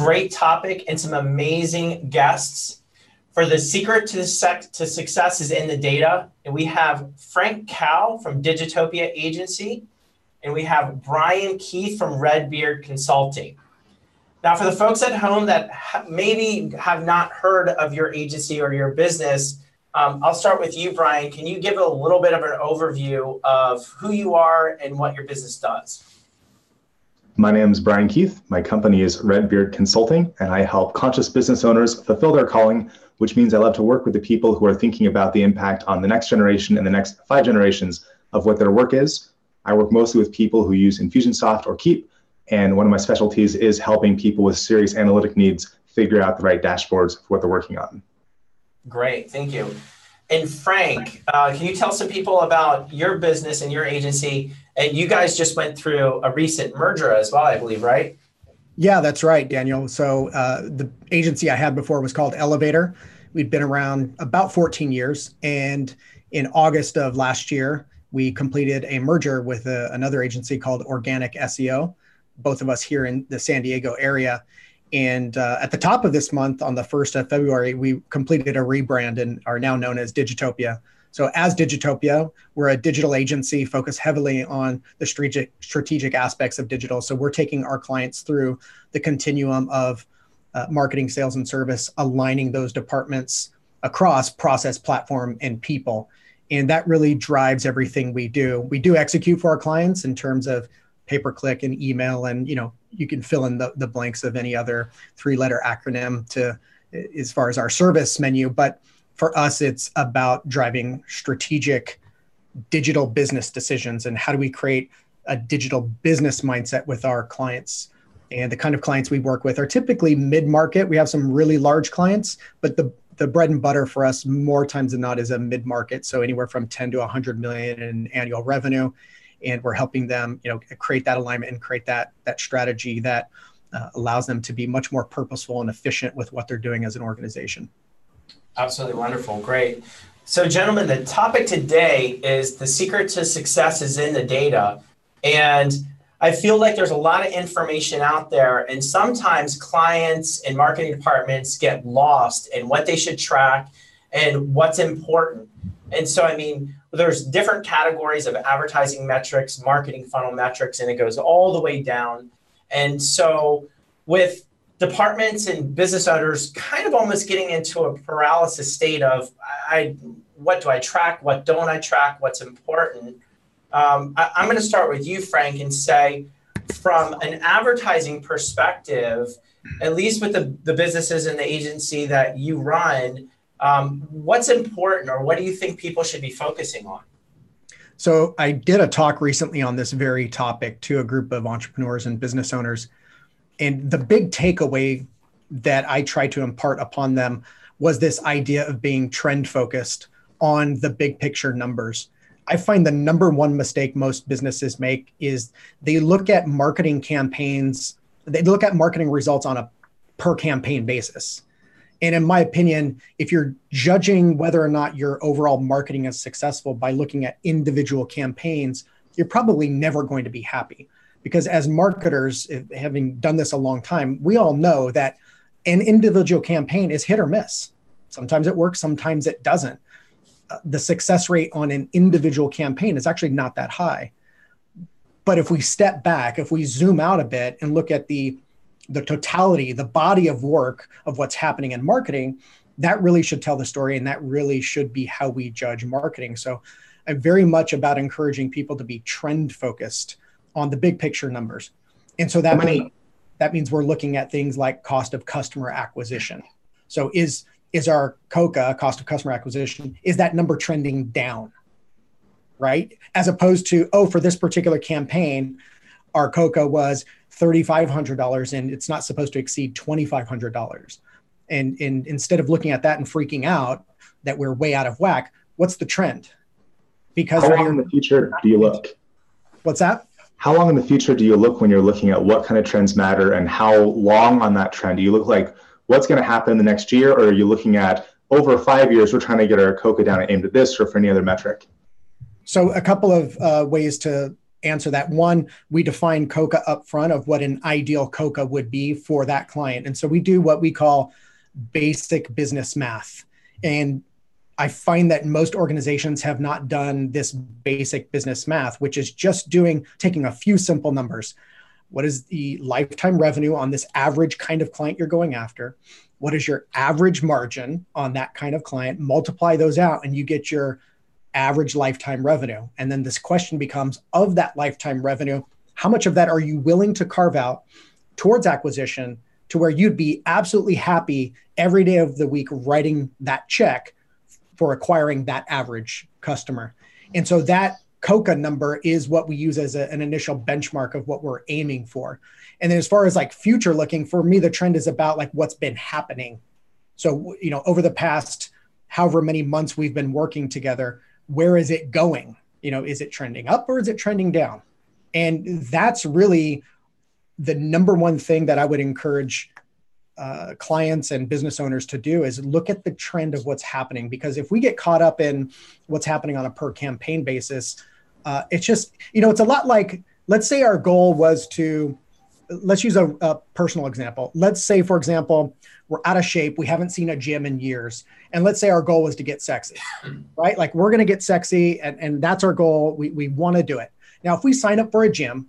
great topic and some amazing guests. For the secret to success is in the data. And we have Frank Cow from Digitopia Agency, and we have Brian Keith from Redbeard Consulting. Now, for the folks at home that maybe have not heard of your agency or your business, I'll start with you, Brian. Can you give a little bit of an overview of who you are and what your business does? My name is Brian Keith. My company is Redbeard Consulting, and I help conscious business owners fulfill their calling, which means I love to work with the people who are thinking about the impact on the next generation and the next 5 generations of what their work is. I work mostly with people who use Infusionsoft or Keep, and one of my specialties is helping people with serious analytic needs figure out the right dashboards for what they're working on. Great, thank you. And Frank, can you tell some people about your business and your agency? And you guys just went through a recent merger as well, I believe, right? Yeah, that's right, Daniel. So the agency I had before was called Elevator. We'd been around about 14 years. And in August of last year, we completed a merger with another agency called Organic SEO, both of us here in the San Diego area. And at the top of this month, on the 1st of February, we completed a rebrand and are now known as Digitopia. So as Digitopia, we're a digital agency focused heavily on the strategic aspects of digital. So we're taking our clients through the continuum of marketing, sales, and service, aligning those departments across process, platform, and people. And that really drives everything we do. We do execute for our clients in terms of pay-per-click and email, and you can fill in the blanks of any other 3-letter acronym to as far as our service menu. But for us, it's about driving strategic digital business decisions and how do we create a digital business mindset with our clients. And the kind of clients we work with are typically mid-market. We have some really large clients, but the bread and butter for us more times than not is a mid-market. So anywhere from 10 to 100 million in annual revenue. And we're helping them, create that alignment and create that strategy that allows them to be much more purposeful and efficient with what they're doing as an organization. Absolutely wonderful. Great. So gentlemen, the topic today is the secret to success is in the data. And I feel like there's a lot of information out there, and sometimes clients and marketing departments get lost in what they should track and what's important. And so, there's different categories of advertising metrics, marketing funnel metrics, and it goes all the way down. And so with departments and business owners kind of almost getting into a paralysis state of, what do I track? What don't I track? What's important? I'm going to start with you, Frank, and say, from an advertising perspective, at least with the businesses and the agency that you run, what's important, or what do you think people should be focusing on? So I did a talk recently on this very topic to a group of entrepreneurs and business owners. And the big takeaway that I tried to impart upon them was this idea of being trend focused on the big picture numbers. I find the number one mistake most businesses make is they look at marketing campaigns, they look at marketing results on a per campaign basis. And in my opinion, if you're judging whether or not your overall marketing is successful by looking at individual campaigns, you're probably never going to be happy. Because as marketers, having done this a long time, we all know that an individual campaign is hit or miss. Sometimes it works, sometimes it doesn't. The success rate on an individual campaign is actually not that high. But if we step back, if we zoom out a bit and look at the totality, the body of work of what's happening in marketing, that really should tell the story, and that really should be how we judge marketing. So I'm very much about encouraging people to be trend focused on the big picture numbers. And so that means we're looking at things like cost of customer acquisition. So is our COCA, cost of customer acquisition, is that number trending down, right? As opposed to, for this particular campaign, our COCA was $3,500 and it's not supposed to exceed $2,500. And instead of looking at that and freaking out that we're way out of whack, what's the trend? Because how long in the future do you look? What's that? How long in the future do you look when you're looking at what kind of trends matter, and how long on that trend? Do you look like what's going to happen in the next year, or are you looking at over 5 years, we're trying to get our COCA down and aimed at this, or for any other metric? So a couple of ways to answer that. One, we define COCA up front of what an ideal COCA would be for that client. And so we do what we call basic business math. And I find that most organizations have not done this basic business math, which is just taking a few simple numbers. What is the lifetime revenue on this average kind of client you're going after? What is your average margin on that kind of client? Multiply those out and you get your average lifetime revenue. And then this question becomes, of that lifetime revenue, how much of that are you willing to carve out towards acquisition to where you'd be absolutely happy every day of the week writing that check for acquiring that average customer? And so that COCA number is what we use as an initial benchmark of what we're aiming for. And then as far as like future looking, for me, the trend is about like what's been happening. So, over the past however many months we've been working together, where is it going? Is it trending up or is it trending down? And that's really the number one thing that I would encourage clients and business owners to do, is look at the trend of what's happening. Because if we get caught up in what's happening on a per campaign basis, it's just, it's a lot like, let's say our goal was let's use a personal example. Let's say, for example, we're out of shape. We haven't seen a gym in years. And let's say our goal was to get sexy, right? Like we're going to get sexy and that's our goal. We want to do it. Now, if we sign up for a gym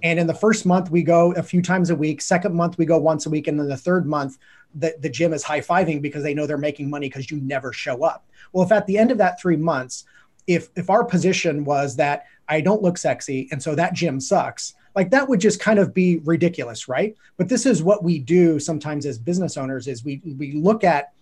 and in the first month we go a few times a week, second month we go once a week, and then the third month the gym is high-fiving because they know they're making money because you never show up. Well, if at the end of that 3 months, if our position was that I don't look sexy and so that gym sucks, like that would just kind of be ridiculous, right? But this is what we do sometimes as business owners, is we look at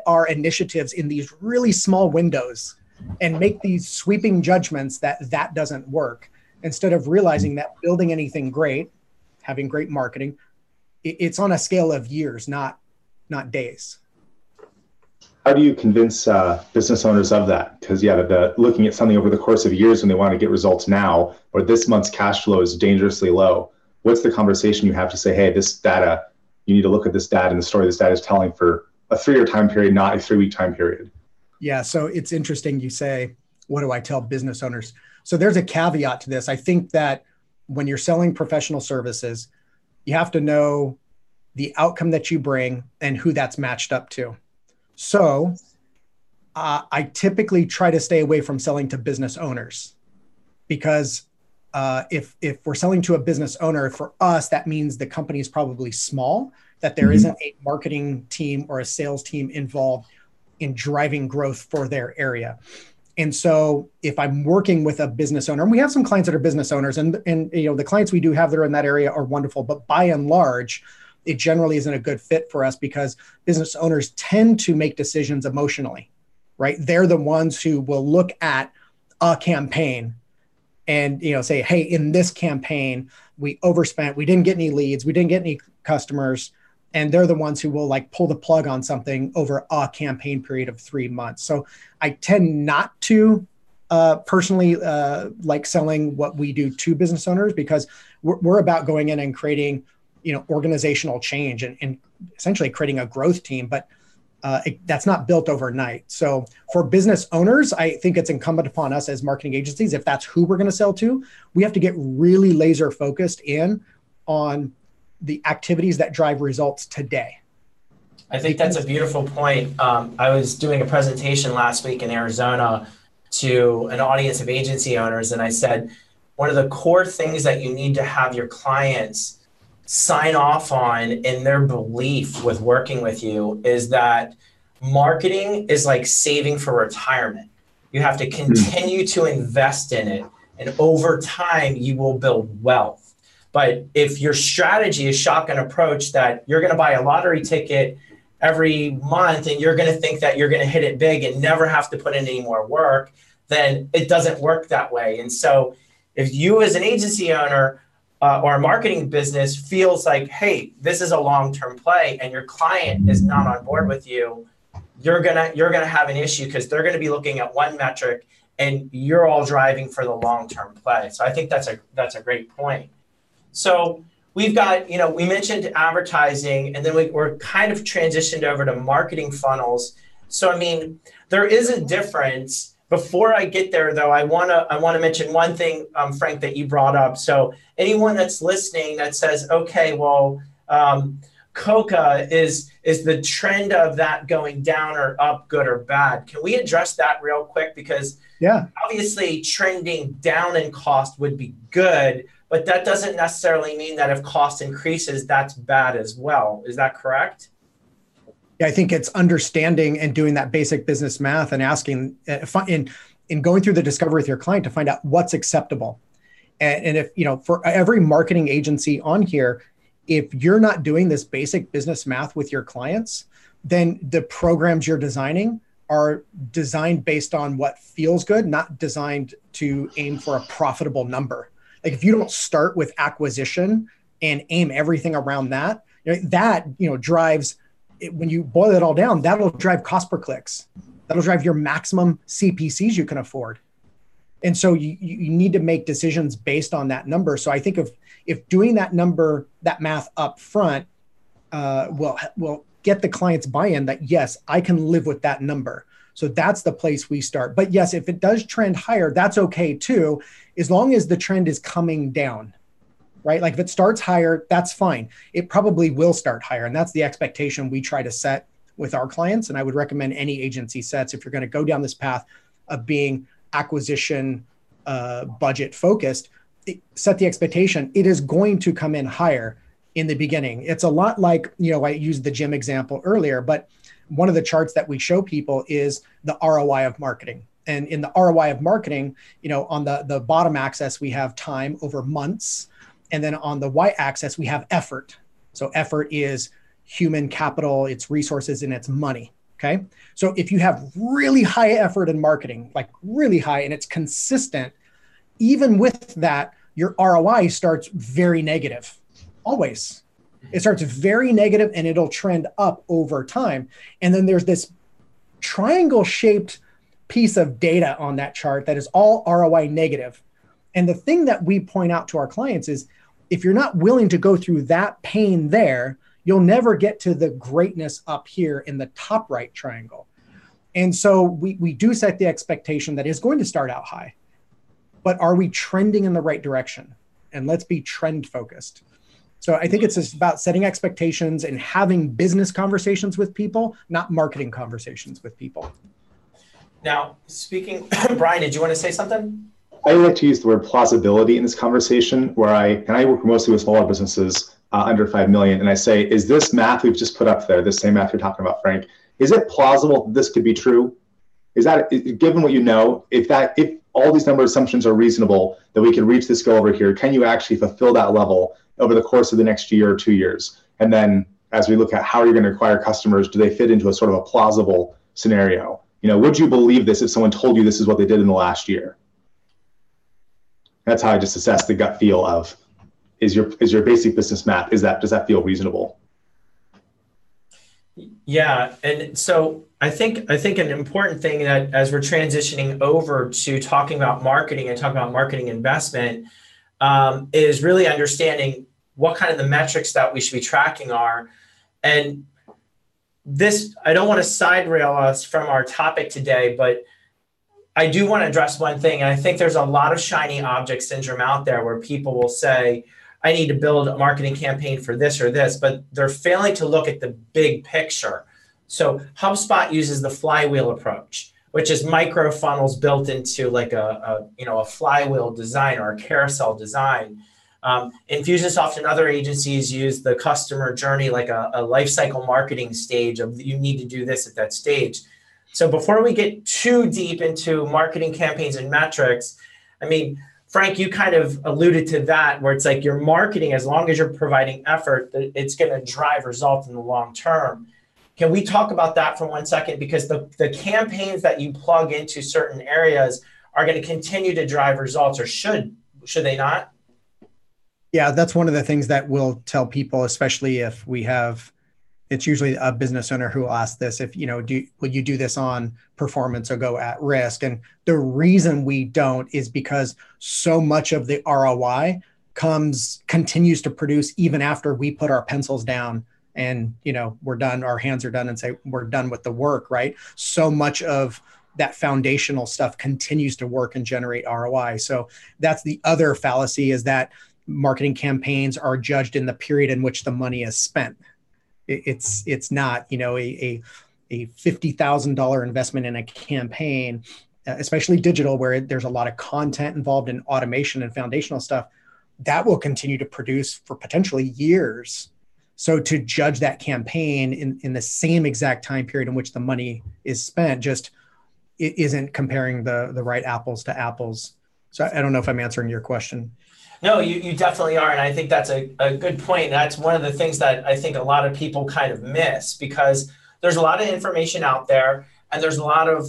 our initiatives in these really small windows and make these sweeping judgments that doesn't work, instead of realizing that building anything great, having great marketing, it's on a scale of years, not days. How do you convince business owners of that? Because looking at something over the course of years when they want to get results now, or this month's cash flow is dangerously low, what's the conversation you have to say, hey, this data, you need to look at this data and the story this data is telling for a 3-year time period, not a 3-week time period? Yeah, so it's interesting you say, what do I tell business owners? So there's a caveat to this. I think that when you're selling professional services, you have to know the outcome that you bring and who that's matched up to. So I typically try to stay away from selling to business owners, because if we're selling to a business owner, for us, that means the company is probably small, that there isn't a marketing team or a sales team involved in driving growth for their area. And so if I'm working with a business owner, and we have some clients that are business owners, and the clients we do have that are in that area are wonderful, but by and large, it generally isn't a good fit for us because business owners tend to make decisions emotionally, right? They're the ones who will look at a campaign and, say, hey, in this campaign, we overspent, we didn't get any leads, we didn't get any customers. And they're the ones who will like pull the plug on something over a campaign period of 3 months. So I tend not to personally like selling what we do to business owners, because we're about going in and creating organizational change and essentially creating a growth team, but that's not built overnight. So for business owners, I think it's incumbent upon us as marketing agencies, if that's who we're going to sell to, we have to get really laser focused in on the activities that drive results today. I think that's a beautiful point. I was doing a presentation last week in Arizona to an audience of agency owners, and I said, one of the core things that you need to have your clients sign off on in their belief with working with you is that marketing is like saving for retirement. You have to continue to invest in it, and over time you will build wealth. But if your strategy is shotgun approach, that you're going to buy a lottery ticket every month and you're going to think that you're going to hit it big and never have to put in any more work, then it doesn't work that way. And so if you as an agency owner or a marketing business feels like, hey, this is a long-term play, and your client is not on board with you, you're gonna have an issue, because they're going to be looking at one metric and you're all driving for the long-term play. So I think that's a great point. So we've got, we mentioned advertising, and then we're kind of transitioned over to marketing funnels. So, I mean, there is a difference Before I get there, though, I wanna mention one thing, Frank, that you brought up. So anyone that's listening that says, okay, well, Coca is the trend of that going down or up, good or bad? Can we address that real quick? Because Yeah. obviously trending down in cost would be good, but that doesn't necessarily mean that if cost increases, that's bad as well. Is that correct? Yeah, I think it's understanding and doing that basic business math and asking in going through the discovery with your client to find out what's acceptable. And if, for every marketing agency on here, if you're not doing this basic business math with your clients, then the programs you're designing are designed based on what feels good, not designed to aim for a profitable number. Like if you don't start with acquisition and aim everything around that, drives when you boil it all down, that'll drive cost per clicks. That'll drive your maximum CPCs you can afford. And so you need to make decisions based on that number. So I think if doing that math up front will get the client's buy-in that, yes, I can live with that number. So that's the place we start. But yes, if it does trend higher, that's okay too, as long as the trend is coming down. Right? Like if it starts higher, that's fine. It probably will start higher. And that's the expectation we try to set with our clients. And I would recommend any agency sets, if you're going to go down this path of being acquisition budget focused, set the expectation. It is going to come in higher in the beginning. It's a lot like, I used the gym example earlier, but one of the charts that we show people is the ROI of marketing. And in the ROI of marketing, on the bottom axis, we have time over months. And then on the y-axis, we have effort. So effort is human capital, it's resources, and it's money, okay? So if you have really high effort in marketing, like really high, and it's consistent, even with that, your ROI starts very negative, always. It starts very negative and it'll trend up over time. And then there's this triangle-shaped piece of data on that chart that is all ROI negative. And the thing that we point out to our clients is, if you're not willing to go through that pain there, you'll never get to the greatness up here in the top right triangle. And so we do set the expectation that it's going to start out high, but are we trending in the right direction? And let's be trend focused. So I think it's just about setting expectations and having business conversations with people, not marketing conversations with people. Now, speaking, Brian, did you want to say something? I like to use the word plausibility in this conversation, where I work mostly with smaller businesses under 5 million. And I say, is this math we've just put up there, this same math you're talking about, Frank, is it plausible that this could be true? Is that, given what you know, if all these number assumptions are reasonable, that we can reach this goal over here, can you actually fulfill that level over the course of the next year or 2 years? And then as we look at how you're going to acquire customers, do they fit into a sort of a plausible scenario? Would you believe this if someone told you this is what they did in the last year? That's how I just assess the gut feel of, is your basic business math, does that feel reasonable? Yeah, and so I think an important thing that as we're transitioning over to talking about marketing and talking about marketing investment is really understanding what kind of the metrics that we should be tracking are. And this, I don't want to side rail us from our topic today, but I do want to address one thing. And I think there's a lot of shiny object syndrome out there where people will say, I need to build a marketing campaign for this or this, but they're failing to look at the big picture. So HubSpot uses the flywheel approach, which is micro funnels built into like a flywheel design or a carousel design. Infusionsoft and other agencies use the customer journey, like a life cycle marketing stage of you need to do this at that stage. So before we get too deep into marketing campaigns and metrics, I mean, Frank, you kind of alluded to that, where it's like your marketing, as long as you're providing effort, it's going to drive results in the long term. Can we talk about that for 1 second? Because the campaigns that you plug into certain areas are going to continue to drive results, or should they not? Yeah, that's one of the things that we'll tell people, especially if we have, it's usually a business owner who will ask this, if, will you do this on performance or go at risk? And the reason we don't is because so much of the ROI continues to produce even after we put our pencils down and, we're done, our hands are done and say, we're done with the work, right? So much of that foundational stuff continues to work and generate ROI. So that's the other fallacy, is that marketing campaigns are judged in the period in which the money is spent. It's not, a $50,000 investment in a campaign, especially digital, where there's a lot of content involved in automation and foundational stuff, that will continue to produce for potentially years. So to judge that campaign in the same exact time period in which the money is spent just isn't comparing the right apples to apples. So I don't know if I'm answering your question. No, you definitely are. And I think that's a good point. That's one of the things that I think a lot of people kind of miss, because there's a lot of information out there and there's a lot of,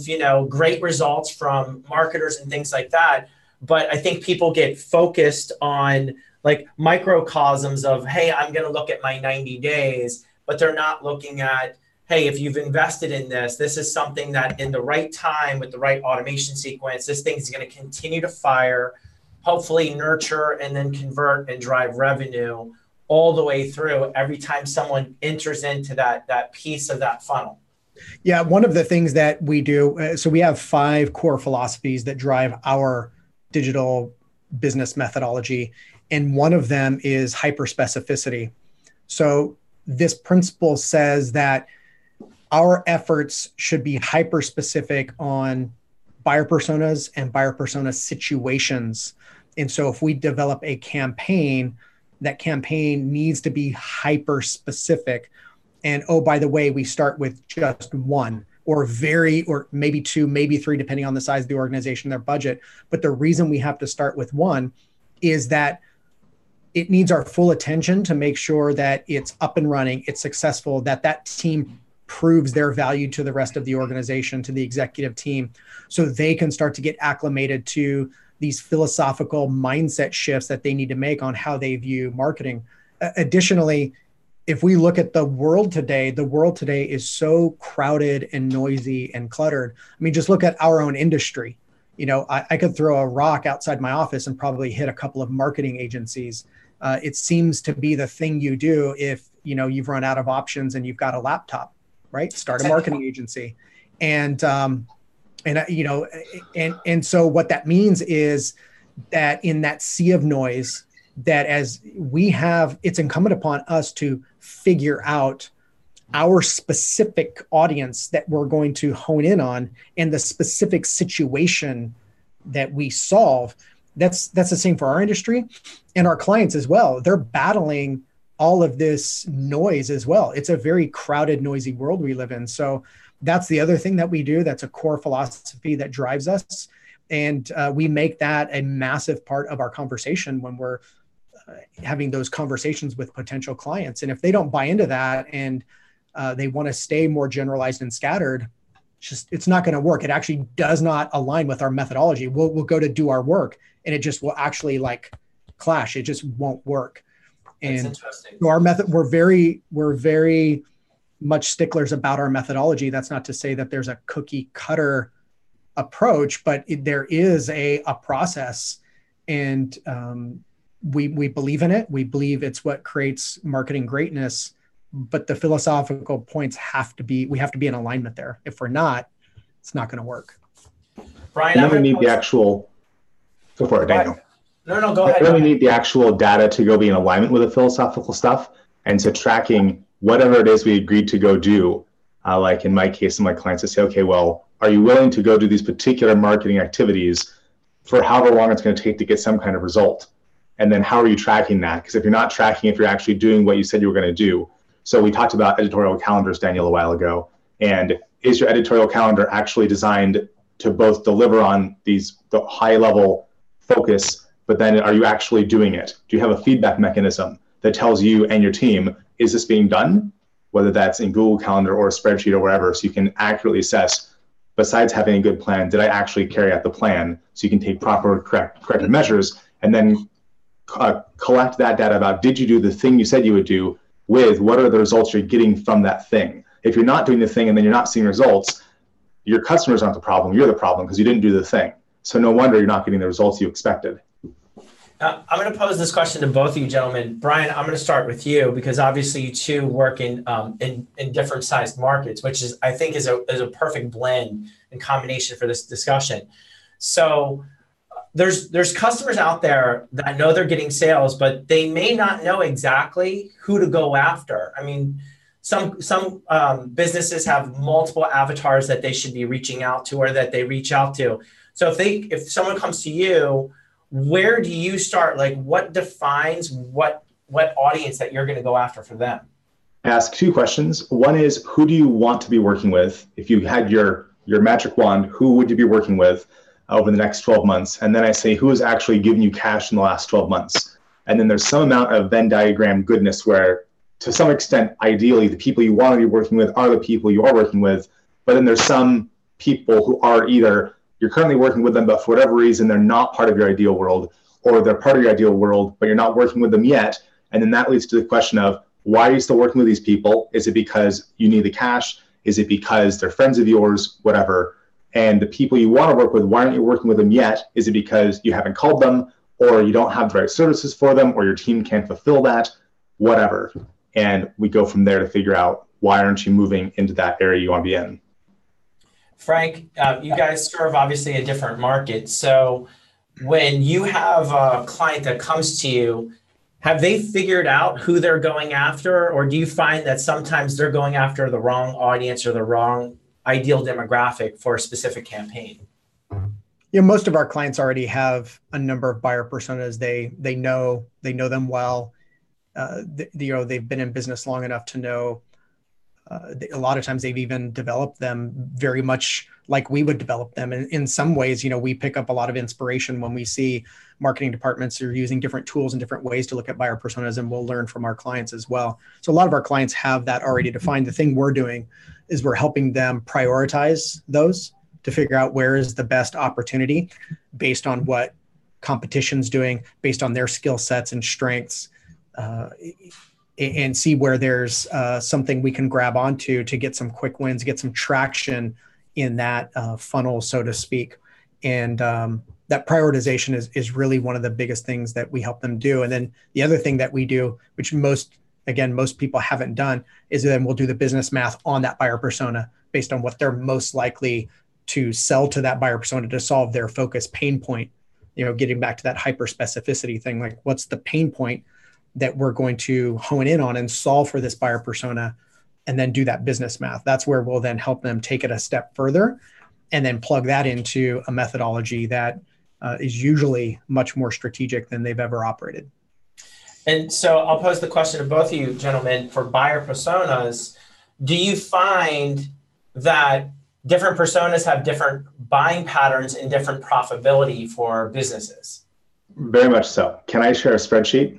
great results from marketers and things like that. But I think people get focused on like microcosms of, hey, I'm going to look at my 90 days, but they're not looking at, hey, if you've invested in this, this is something that in the right time with the right automation sequence, this thing is going to continue to fire, hopefully nurture and then convert and drive revenue all the way through every time someone enters into that piece of that funnel. Yeah, one of the things that we do, so we have 5 core philosophies that drive our digital business methodology, and one of them is hyperspecificity. So this principle says that our efforts should be hyper-specific on buyer personas and buyer persona situations. And so if we develop a campaign, that campaign needs to be hyper-specific. And oh, by the way, we start with just one or maybe 2, maybe 3, depending on the size of the organization, their budget. But the reason we have to start with one is that it needs our full attention to make sure that it's up and running, it's successful, that team proves their value to the rest of the organization, to the executive team, so they can start to get acclimated to these philosophical mindset shifts that they need to make on how they view marketing. Additionally, if we look at the world today is so crowded and noisy and cluttered. I mean, just look at our own industry. I could throw a rock outside my office and probably hit a couple of marketing agencies. It seems to be the thing you do if, you've run out of options and you've got a laptop, right? Start a marketing agency. And so what that means is that in that sea of noise, that as it's incumbent upon us to figure out our specific audience that we're going to hone in on and the specific situation that we solve. That's the same for our industry and our clients as well. They're battling all of this noise as well. It's a very crowded, noisy world we live in. So that's the other thing that we do. That's a core philosophy that drives us. And we make that a massive part of our conversation when we're having those conversations with potential clients. And if they don't buy into that and they want to stay more generalized and scattered, it's not going to work. It actually does not align with our methodology. We'll go to do our work and it just will actually clash. It just won't work. That's and interesting. So our method, we're very much sticklers about our methodology. That's not to say that there's a cookie cutter approach, but there is a process, and we believe in it. We believe it's what creates marketing greatness, but the philosophical points we have to be in alignment there. If we're not, it's not going to work. Brian, and then we need the actual, go for it, Daniel. No, go ahead. Then we need the actual data to go be in alignment with the philosophical stuff. And so tracking whatever it is we agreed to go do, like in my case and my clients, to say, okay, well, are you willing to go do these particular marketing activities for however long it's going to take to get some kind of result? And then how are you tracking that? Because if you're not tracking, if you're actually doing what you said you were going to do. So we talked about editorial calendars, Daniel, a while ago. And is your editorial calendar actually designed to both deliver on the high level focus, but then are you actually doing it? Do you have a feedback mechanism that tells you and your team, is this being done? Whether that's in Google Calendar or a spreadsheet or wherever, so you can accurately assess, besides having a good plan, did I actually carry out the plan? So you can take proper corrective measures and then collect that data about, did you do the thing you said you would do, with what are the results you're getting from that thing? If you're not doing the thing and then you're not seeing results, your customers aren't the problem, you're the problem because you didn't do the thing. So no wonder you're not getting the results you expected. I'm going to pose this question to both of you gentlemen. Brian, I'm going to start with you because obviously you two work in different sized markets, which is I think is a perfect blend and combination for this discussion. So there's customers out there that know they're getting sales, but they may not know exactly who to go after. I mean, some businesses have multiple avatars that they should be reaching out to or that they reach out to. So if someone comes to you, where do you start? Like what defines what audience that you're going to go after for them? Ask two questions. One is, who do you want to be working with? If you had your magic wand, who would you be working with over the next 12 months? And then I say, who has actually given you cash in the last 12 months? And then there's some amount of Venn diagram goodness where, to some extent, ideally, the people you want to be working with are the people you are working with. But then there's some people who are either you're currently working with them, but for whatever reason, they're not part of your ideal world, or they're part of your ideal world, but you're not working with them yet. And then that leads to the question of, why are you still working with these people? Is it because you need the cash? Is it because they're friends of yours? Whatever. And the people you want to work with, why aren't you working with them yet? Is it because you haven't called them, or you don't have the right services for them, or your team can't fulfill that? Whatever. And we go from there to figure out, why aren't you moving into that area you want to be in? Frank, you guys serve obviously a different market. So when you have a client that comes to you, have they figured out who they're going after? Or do you find that sometimes they're going after the wrong audience or the wrong ideal demographic for a specific campaign? Yeah, most of our clients already have a number of buyer personas. They know them well. They've been in business long enough to know. A lot of times they've even developed them very much like we would develop them. And in some ways, we pick up a lot of inspiration when we see marketing departments are using different tools and different ways to look at buyer personas, and we'll learn from our clients as well. So a lot of our clients have that already defined. The thing we're doing is we're helping them prioritize those to figure out where is the best opportunity based on what competition's doing, based on their skill sets and strengths. And see where there's something we can grab onto to get some quick wins, get some traction in that funnel, so to speak. And that prioritization is really one of the biggest things that we help them do. And then the other thing that we do, which most people haven't done, is then we'll do the business math on that buyer persona based on what they're most likely to sell to that buyer persona to solve their focus pain point. Getting back to that hyper specificity thing, like what's the pain point that we're going to hone in on and solve for this buyer persona, and then do that business math. That's where we'll then help them take it a step further and then plug that into a methodology that is usually much more strategic than they've ever operated. And so I'll pose the question to both of you gentlemen. For buyer personas, do you find that different personas have different buying patterns and different profitability for businesses? Very much so. Can I share a spreadsheet?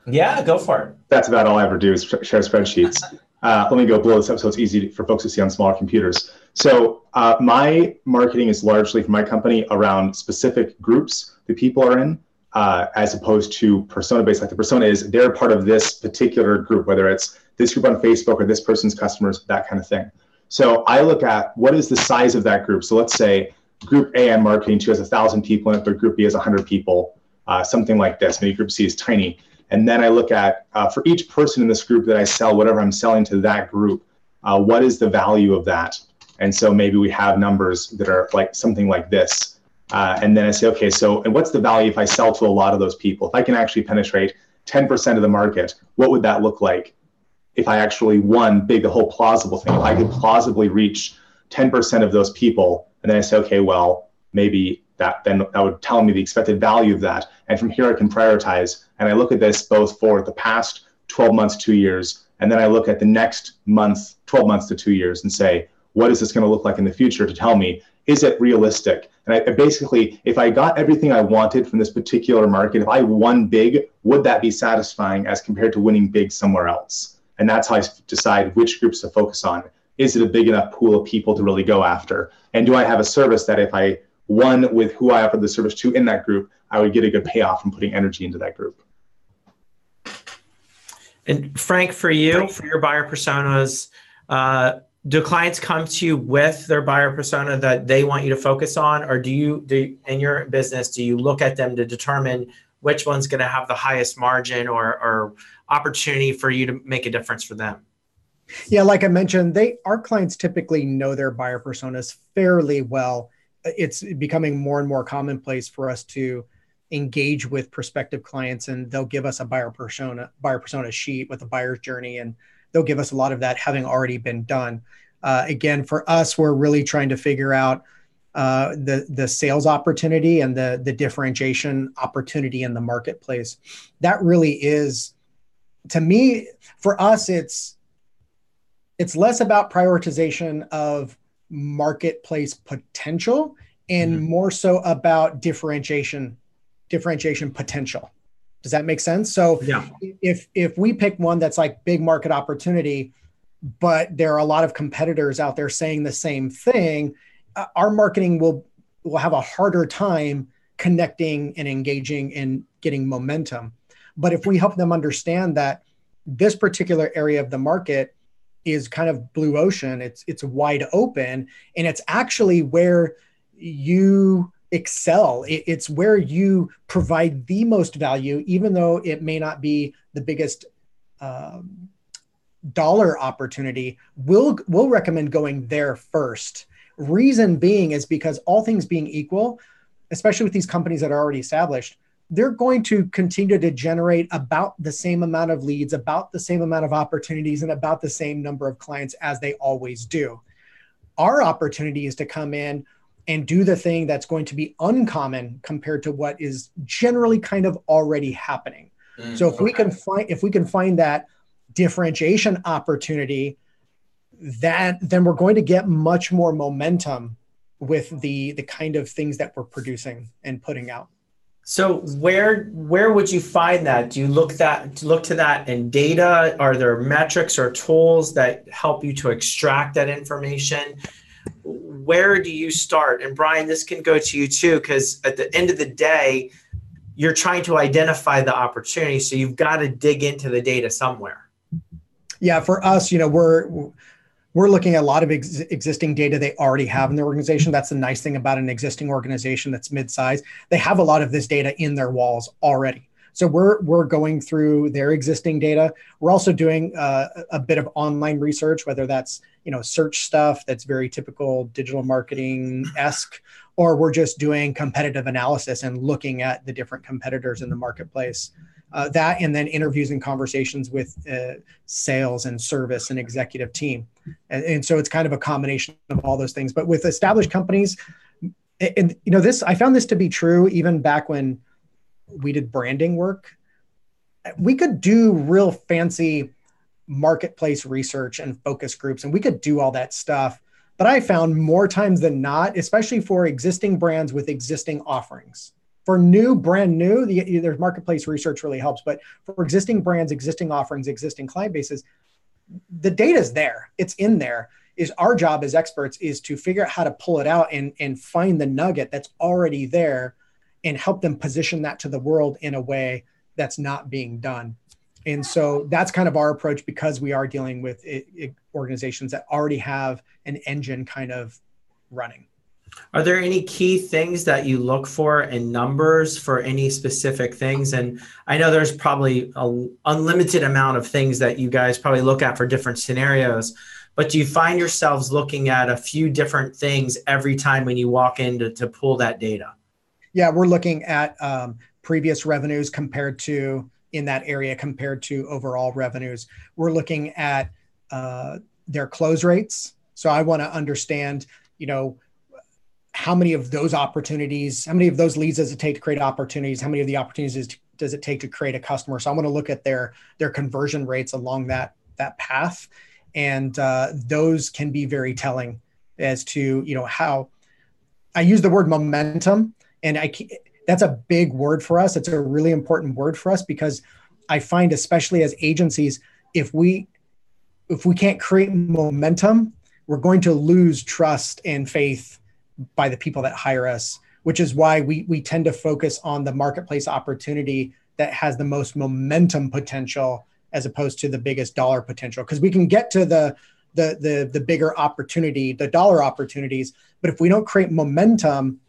Yeah, go for it. That's about all I ever do is share spreadsheets. Let me go blow this up so it's easy for folks to see on smaller computers. So my marketing is largely for my company around specific groups the people are in, as opposed to persona-based. Like the persona is, they're part of this particular group, whether it's this group on Facebook or this person's customers, that kind of thing. So I look at what is the size of that group. So let's say group A I'm marketing to has 1,000 people in it, but group B has 100 people, something like this. Maybe group C is tiny. And then I look at, for each person in this group that I sell, whatever I'm selling to that group, what is the value of that? And so maybe we have numbers that are like something like this. And then I say, okay, so and what's the value if I sell to a lot of those people? If I can actually penetrate 10% of the market, what would that look like? If I actually the whole plausible thing, if I could plausibly reach 10% of those people, and then I say, okay, well, maybe that would tell me the expected value of that. And from here I can prioritize. And I look at this both for the past 12 months, 2 years, and then I look at the next month, 12 months to 2 years, and say, what is this going to look like in the future to tell me, is it realistic? And I basically, if I got everything I wanted from this particular market, if I won big, would that be satisfying as compared to winning big somewhere else? And that's how I decide which groups to focus on. Is it a big enough pool of people to really go after? And do I have a service that if I won with who I offered the service to in that group, I would get a good payoff from putting energy into that group? And Frank, for you, for your buyer personas, do clients come to you with their buyer persona that they want you to focus on, or do you in your business, do you look at them to determine which one's going to have the highest margin or opportunity for you to make a difference for them? Yeah, like I mentioned, our clients typically know their buyer personas fairly well. It's becoming more and more commonplace for us to engage with prospective clients, and they'll give us a buyer persona sheet with a buyer's journey, and they'll give us a lot of that having already been done. Again, for us, we're really trying to figure out the sales opportunity and the differentiation opportunity in the marketplace. That really is, to me, for us, it's less about prioritization of marketplace potential and more so about differentiation potential. Does that make sense? So yeah. if we pick one that's like big market opportunity, but there are a lot of competitors out there saying the same thing, our marketing will have a harder time connecting and engaging and getting momentum. But if we help them understand that this particular area of the market is kind of blue ocean, it's wide open, and it's actually where you excel. It's where you provide the most value, even though it may not be the biggest dollar opportunity. We'll recommend going there first. Reason being is because all things being equal, especially with these companies that are already established, they're going to continue to generate about the same amount of leads, about the same amount of opportunities, and about the same number of clients as they always do. Our opportunity is to come in and do the thing that's going to be uncommon compared to what is generally kind of already happening. So if we can find that differentiation opportunity, then we're going to get much more momentum with the kind of things that we're producing and putting out. So where would you find that? Do you look to that in data? Are there metrics or tools that help you to extract that information? Where do you start? And Brian, this can go to you too, because at the end of the day, you're trying to identify the opportunity. So you've got to dig into the data somewhere. Yeah, for us, we're looking at a lot of existing data they already have in their organization. That's the nice thing about an existing organization that's mid-size. They have a lot of this data in their walls already. So we're going through their existing data. We're also doing a bit of online research, whether that's search stuff that's very typical digital marketing-esque, or we're just doing competitive analysis and looking at the different competitors in the marketplace. That and then interviews and conversations with sales and service and executive team. And so it's kind of a combination of all those things. But with established companies, and I found this to be true even back when we did branding work. We could do real fancy marketplace research and focus groups, and we could do all that stuff. But I found more times than not, especially for existing brands with existing offerings. For brand new, there's marketplace research really helps. But for existing brands, existing offerings, existing client bases, the data's there. It's in there. Our job as experts is to figure out how to pull it out and find the nugget that's already there and help them position that to the world in a way that's not being done. And so that's kind of our approach, because we are dealing with organizations that already have an engine kind of running. Are there any key things that you look for in numbers for any specific things? And I know there's probably an unlimited amount of things that you guys probably look at for different scenarios, but do you find yourselves looking at a few different things every time when you walk in to pull that data? Yeah, we're looking at previous revenues in that area compared to overall revenues. We're looking at their close rates. So I want to understand, how many of those opportunities, how many of those leads does it take to create opportunities? How many of the opportunities does it take to create a customer? So I want to look at their conversion rates along that path. And those can be very telling as to, how I use the word momentum. And that's a big word for us. It's a really important word for us, because I find, especially as agencies, if we can't create momentum, we're going to lose trust and faith by the people that hire us, which is why we tend to focus on the marketplace opportunity that has the most momentum potential as opposed to the biggest dollar potential. Because we can get to the bigger opportunity, the dollar opportunities, but if we don't create momentum,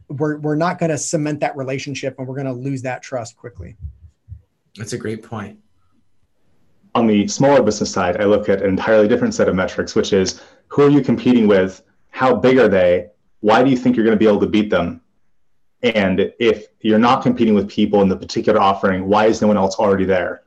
we're not going to cement that relationship, and we're going to lose that trust quickly. That's a great point. On the smaller business side, I look at an entirely different set of metrics, which is who are you competing with? How big are they? Why do you think you're going to be able to beat them? And if you're not competing with people in the particular offering, why is no one else already there?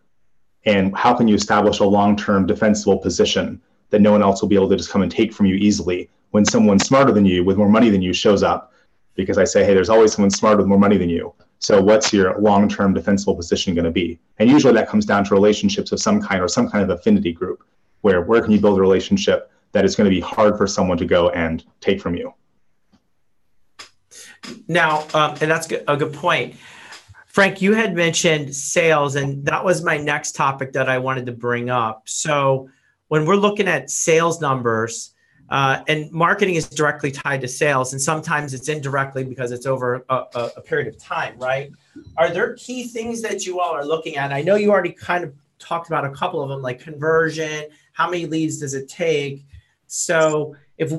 And how can you establish a long-term defensible position that no one else will be able to just come and take from you easily when someone smarter than you with more money than you shows up? Because I say, hey, there's always someone smarter with more money than you. So what's your long-term defensible position going to be? And usually that comes down to relationships of some kind or some kind of affinity group, where can you build a relationship that is going to be hard for someone to go and take from you? Now, and that's a good point. Frank, you had mentioned sales, and that was my next topic that I wanted to bring up. So when we're looking at sales numbers, and marketing is directly tied to sales, and sometimes it's indirectly because it's over a period of time, right? Are there key things that you all are looking at? I know you already kind of talked about a couple of them, like conversion, how many leads does it take? So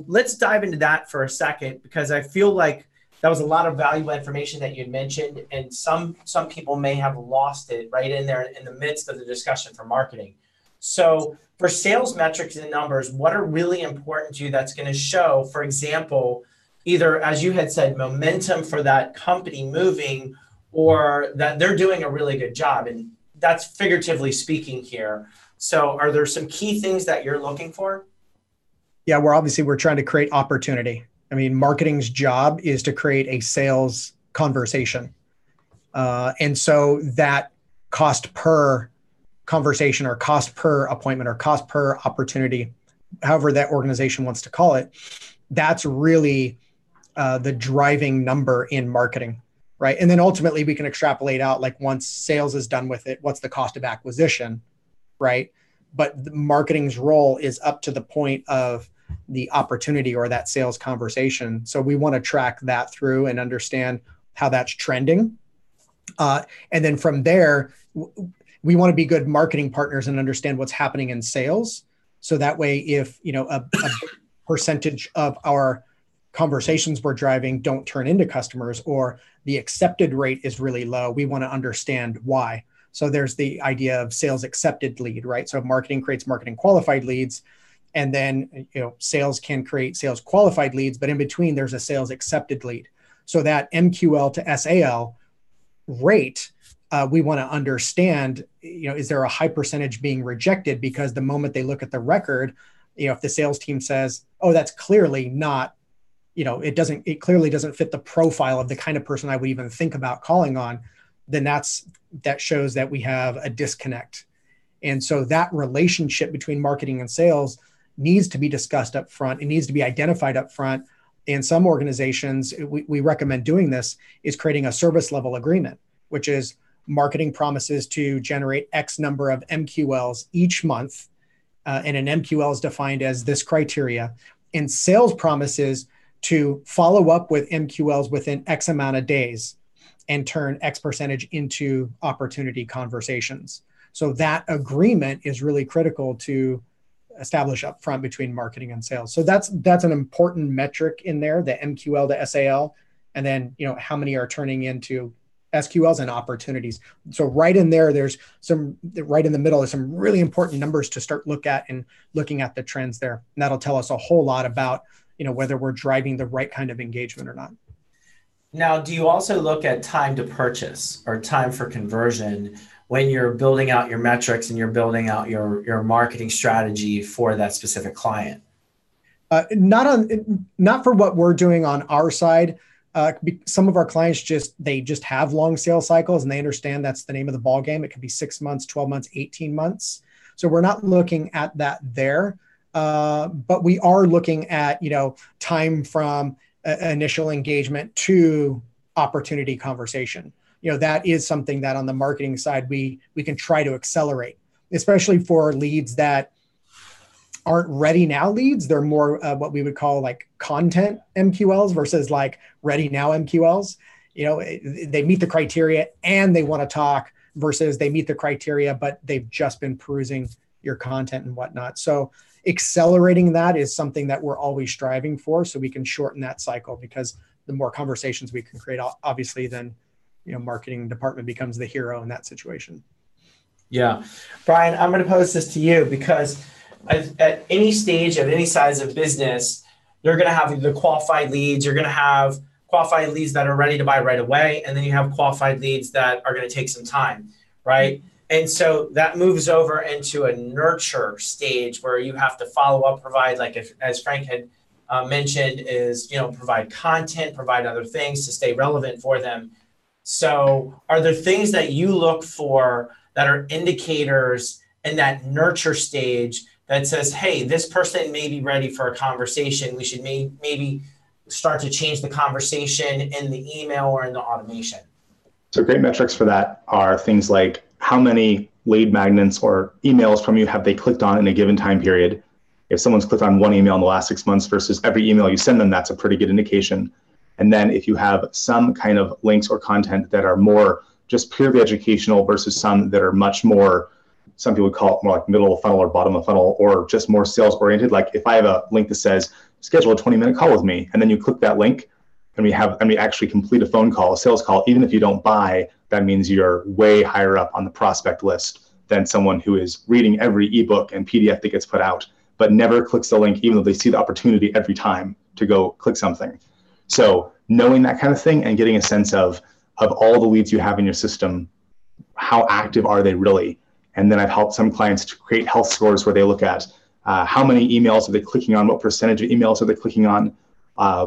let's dive into that for a second, because I feel like that was a lot of valuable information that you had mentioned, and some people may have lost it right in there in the midst of the discussion for marketing. So for sales metrics and numbers, what are really important to you that's going to show, for example, either, as you had said, momentum for that company moving, or that they're doing a really good job? And that's figuratively speaking here. So are there some key things that you're looking for? Yeah, we're trying to create opportunity. I mean, marketing's job is to create a sales conversation. And so that cost per conversation, or cost per appointment, or cost per opportunity, however that organization wants to call it, that's really the driving number in marketing, right? And then ultimately we can extrapolate out, like, once sales is done with it, what's the cost of acquisition, right? But the marketing's role is up to the point of the opportunity or that sales conversation. So we want to track that through and understand how that's trending. And then from there, we want to be good marketing partners and understand what's happening in sales. So that way, if a percentage of our conversations we're driving don't turn into customers, or the accepted rate is really low, we want to understand why. So there's the idea of sales accepted lead, right? So marketing creates marketing qualified leads, and then sales can create sales qualified leads, but in between there's a sales accepted lead. So that MQL to SAL rate, we want to understand, is there a high percentage being rejected? Because the moment they look at the record, if the sales team says, oh, that's clearly not, it clearly doesn't fit the profile of the kind of person I would even think about calling on, then that shows that we have a disconnect. And so that relationship between marketing and sales needs to be discussed up front. It needs to be identified up front. And some organizations, we recommend doing this, is creating a service level agreement, which is marketing promises to generate X number of MQLs each month. And an MQL is defined as this criteria. And sales promises to follow up with MQLs within X amount of days and turn X percentage into opportunity conversations. So that agreement is really critical to establish up front between marketing and sales. So that's an important metric in there, the MQL to SAL, and then how many are turning into SQLs and opportunities. So right in there, right in the middle, there's some really important numbers to start looking at the trends there. And that'll tell us a whole lot about whether we're driving the right kind of engagement or not. Now, do you also look at time to purchase or time for conversion when you're building out your metrics and you're building out your marketing strategy for that specific client? Not for what we're doing on our side. Some of our clients just have long sales cycles, and they understand that's the name of the ball game. It could be 6 months, 12 months, 18 months. So we're not looking at that there, but we are looking at time from initial engagement to opportunity conversation. That is something that on the marketing side we can try to accelerate, especially for leads that aren't ready now leads. They're more what we would call like content MQLs versus like ready now MQLs. They meet the criteria and they want to talk, versus they meet the criteria, but they've just been perusing your content and whatnot. So accelerating that is something that we're always striving for, so we can shorten that cycle, because the more conversations we can create, obviously, then, marketing department becomes the hero in that situation. Yeah. Brian, I'm going to pose this to you because at any stage of any size of business, you're going to have the qualified leads. You're going to have qualified leads that are ready to buy right away. And then you have qualified leads that are going to take some time, right? And so that moves over into a nurture stage where you have to follow up, provide, like as Frank had mentioned, is, provide content, provide other things to stay relevant for them. So are there things that you look for that are indicators in that nurture stage that says, hey, this person may be ready for a conversation. We should maybe start to change the conversation in the email or in the automation? So great metrics for that are things like how many lead magnets or emails from you have they clicked on in a given time period. If someone's clicked on one email in the last 6 months versus every email you send them, that's a pretty good indication. And then if you have some kind of links or content that are more just purely educational versus some that are much more, some people would call it more like middle of funnel or bottom of funnel, or just more sales oriented. Like if I have a link that says, schedule a 20-minute call with me, and then you click that link and we actually complete a phone call, a sales call, even if you don't buy, that means you're way higher up on the prospect list than someone who is reading every ebook and PDF that gets put out, but never clicks the link, even though they see the opportunity every time to go click something. So knowing that kind of thing and getting a sense of all the leads you have in your system, how active are they really? And then I've helped some clients to create health scores where they look at how many emails are they clicking on, what percentage of emails are they clicking on,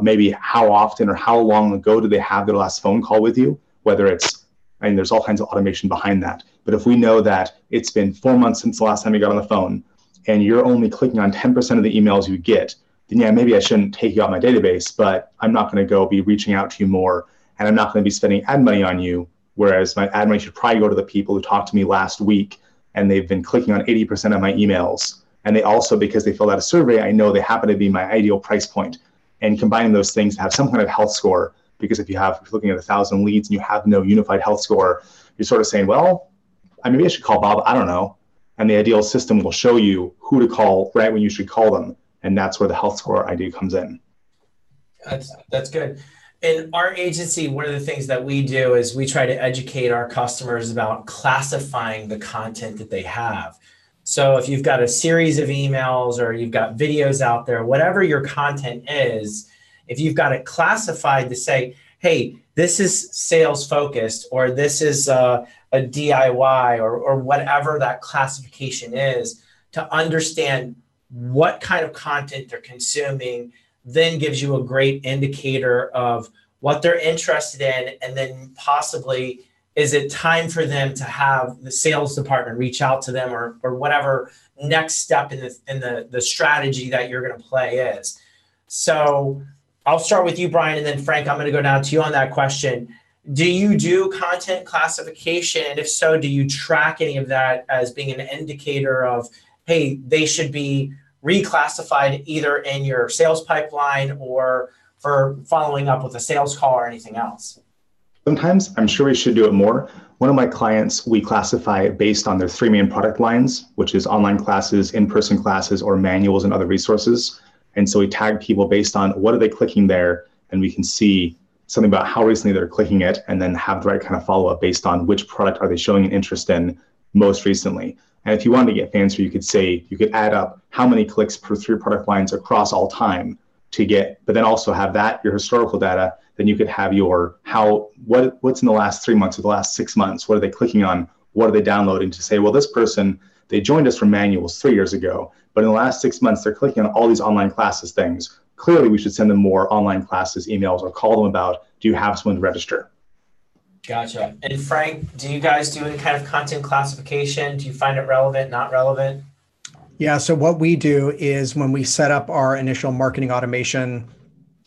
maybe how often or how long ago do they have their last phone call with you, whether it's, there's all kinds of automation behind that. But if we know that it's been 4 months since the last time you got on the phone and you're only clicking on 10% of the emails you get, then yeah, maybe I shouldn't take you out my database, but I'm not going to go be reaching out to you more, and I'm not going to be spending ad money on you, whereas my ad money should probably go to the people who talked to me last week and they've been clicking on 80% of my emails. And they also, because they filled out a survey, I know they happen to be my ideal price point. And combining those things to have some kind of health score, because if you're looking at 1,000 leads and you have no unified health score, you're sort of saying, well, maybe I should call Bob, I don't know. And the ideal system will show you who to call right when you should call them. And that's where the health score idea comes in. That's good. In our agency, one of the things that we do is we try to educate our customers about classifying the content that they have. So if you've got a series of emails or you've got videos out there, whatever your content is, if you've got it classified to say, hey, this is sales focused, or this is a DIY, or whatever that classification is, to understand what kind of content they're consuming, then gives you a great indicator of what they're interested in. And then possibly, is it time for them to have the sales department reach out to them, or whatever next step in the strategy that you're going to play is. So I'll start with you, Brian, and then Frank, I'm going to go down to you on that question. Do you do content classification? And if so, do you track any of that as being an indicator of, hey, they should be reclassified either in your sales pipeline or for following up with a sales call or anything else? Sometimes I'm sure we should do it more. One of my clients, we classify based on their 3 main product lines, which is online classes, in-person classes, or manuals and other resources. And so we tag people based on what are they clicking there, and we can see something about how recently they're clicking it, and then have the right kind of follow-up based on which product are they showing an interest in most recently. And if you wanted to get fancy, you could add up how many clicks per 3 product lines across all time to get, but then also have that, your historical data. Then you could have your what's in the last 3 months or the last 6 months, what are they clicking on, what are they downloading, to say, well, this person, they joined us from manuals 3 years ago, but in the last 6 months, they're clicking on all these online classes things. Clearly, we should send them more online classes, emails, or call them about, do you have someone to register? Gotcha. And Frank, do you guys do any kind of content classification? Do you find it relevant, not relevant? Yeah, so what we do is when we set up our initial marketing automation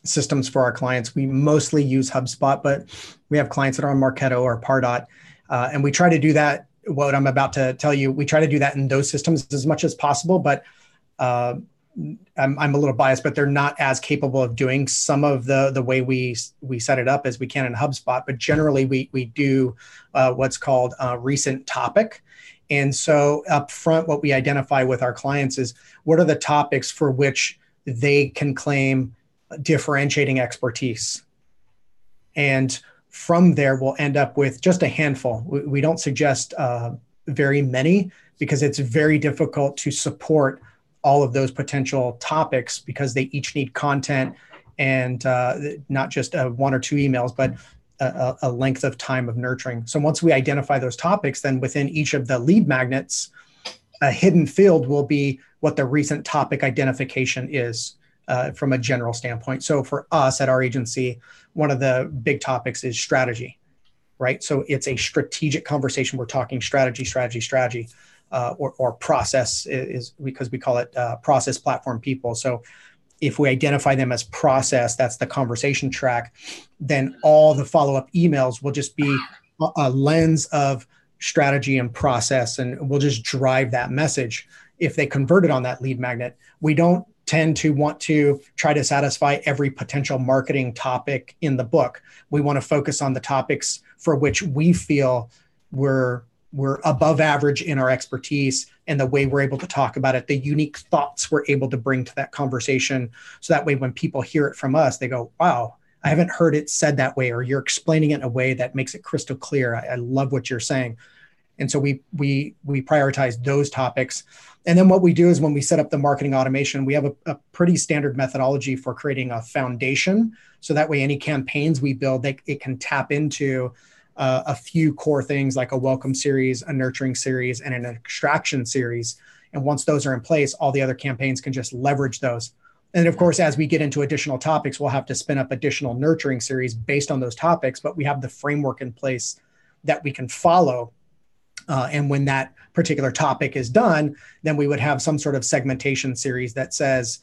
systems for our clients, we mostly use HubSpot, but we have clients that are on Marketo or Pardot. And we try to do that, what I'm about to tell you, we try to do that in those systems as much as possible, but I'm a little biased, but they're not as capable of doing some of the way we set it up as we can in HubSpot. But generally, we do what's called a recent topic. And so up front, what we identify with our clients is what are the topics for which they can claim differentiating expertise. And from there, we'll end up with just a handful. We don't suggest very many because it's very difficult to support all of those potential topics because they each need content and not just one or two emails, but a length of time of nurturing. So once we identify those topics, then within each of the lead magnets, a hidden field will be what the recent topic identification is from a general standpoint. So for us at our agency, one of the big topics is strategy, right? So it's a strategic conversation. We're talking strategy, or process is because we call it process platform people. So if we identify them as process, that's the conversation track, then all the follow-up emails will just be a lens of strategy and process, and we'll just drive that message. If they converted on that lead magnet, we don't tend to want to try to satisfy every potential marketing topic in the book. We want to focus on the topics for which we feel we're above average in our expertise and the way we're able to talk about it, the unique thoughts we're able to bring to that conversation. So that way, when people hear it from us, they go, wow, I haven't heard it said that way, or you're explaining it in a way that makes it crystal clear. I love what you're saying. And so we prioritize those topics. And then what we do is when we set up the marketing automation, we have a pretty standard methodology for creating a foundation. So that way, any campaigns we build, it can tap into a few core things like a welcome series, a nurturing series, and an extraction series. And once those are in place, all the other campaigns can just leverage those. And of course, as we get into additional topics, we'll have to spin up additional nurturing series based on those topics, but we have the framework in place that we can follow. And when that particular topic is done, then we would have some sort of segmentation series that says,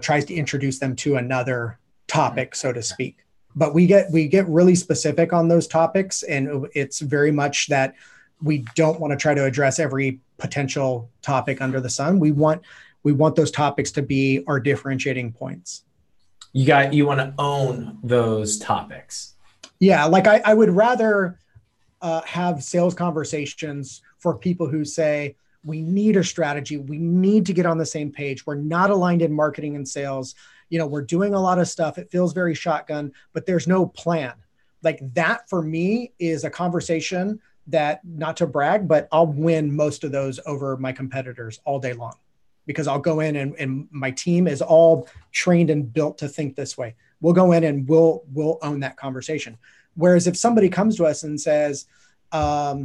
tries to introduce them to another topic, so to speak. But we get really specific on those topics, and it's very much that we don't want to try to address every potential topic under the sun. We want those topics to be our differentiating points. You want to own those topics. Yeah, like I would rather have sales conversations for people who say, we need a strategy. We need to get on the same page. We're not aligned in marketing and sales. We're doing a lot of stuff. It feels very shotgun, but there's no plan. Like that for me is a conversation that, not to brag, but I'll win most of those over my competitors all day long, because I'll go in and my team is all trained and built to think this way. We'll go in and we'll own that conversation. Whereas if somebody comes to us and says, I